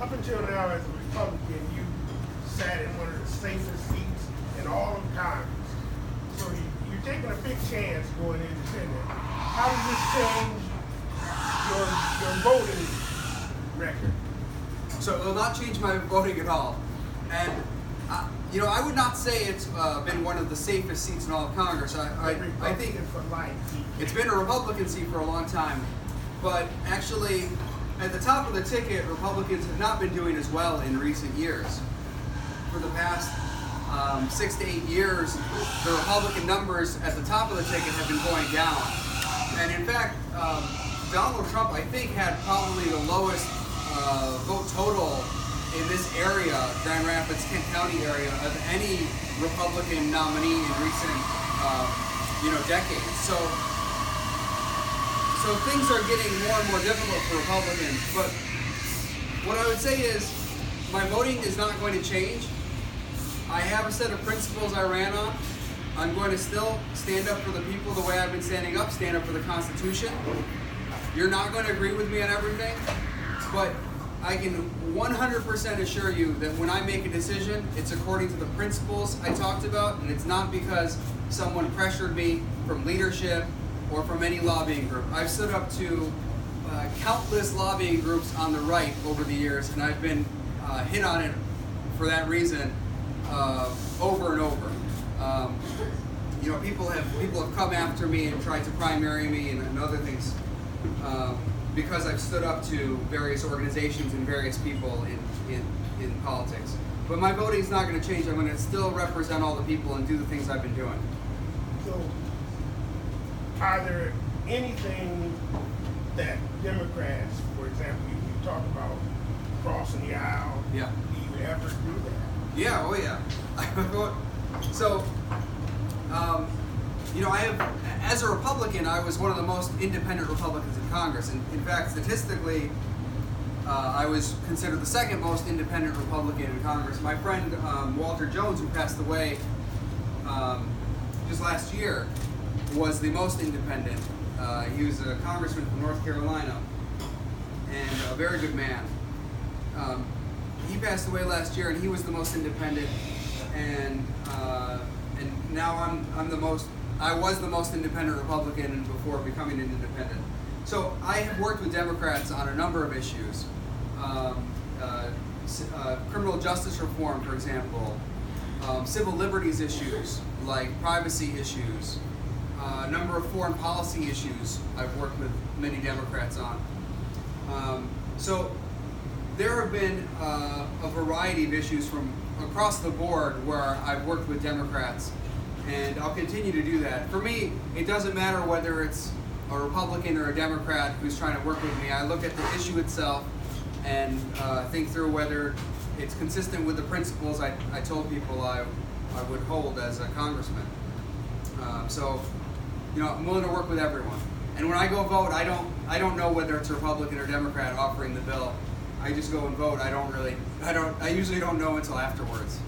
up until now, as a Republican, you sat in one of the safest seats in all of Congress. So you're taking a big chance going independent. How does this change your voting record? So it will not change my voting at all. And I would not say it's been one of the safest seats in all of Congress. I think for life. it's been a Republican seat for a long time. But actually, at the top of the ticket, Republicans have not been doing as well in recent years. For the past 6 to 8 years, the Republican numbers at the top of the ticket have been going down. And in fact, Donald Trump, I think, had probably the lowest vote total in this area, Grand Rapids, Kent County area, of any Republican nominee in recent, decades. So things are getting more and more difficult for Republicans. But what I would say is, my voting is not going to change. I have a set of principles I ran on. I'm going to still stand up for the people the way I've been standing up, stand up for the Constitution. You're not going to agree with me on everything, but I can 100% assure you that when I make a decision, it's according to the principles I talked about, and it's not because someone pressured me from leadership or from any lobbying group. I've stood up to countless lobbying groups on the right over the years, and I've been hit on it for that reason over and over. People have come after me and tried to primary me and other things because I've stood up to various organizations and various people in politics. But my voting is not going to change. I'm going to still represent all the people and do the things I've been doing. So, are there anything that Democrats, for example, you talk about crossing the aisle, Yeah. do you ever do that? Yeah, oh yeah. So, as a Republican, I was one of the most independent Republicans in Congress. And in fact, statistically, I was considered the second most independent Republican in Congress. My friend Walter Jones, who passed away just last year, was the most independent. He was a congressman from North Carolina and a very good man. He passed away last year, and he was the most independent. And now I was the most independent Republican before becoming an independent. So I have worked with Democrats on a number of issues. Criminal justice reform, for example, civil liberties issues like privacy issues, a number of foreign policy issues I've worked with many Democrats on. So there have been a variety of issues from across the board where I've worked with Democrats, and I'll continue to do that. For me, it doesn't matter whether it's a Republican or a Democrat who's trying to work with me. I look at the issue itself and think through whether it's consistent with the principles I told people I would hold as a congressman. I'm willing to work with everyone. And when I go vote, I don't know whether it's a Republican or Democrat offering the bill. I just go and vote. I usually don't know until afterwards.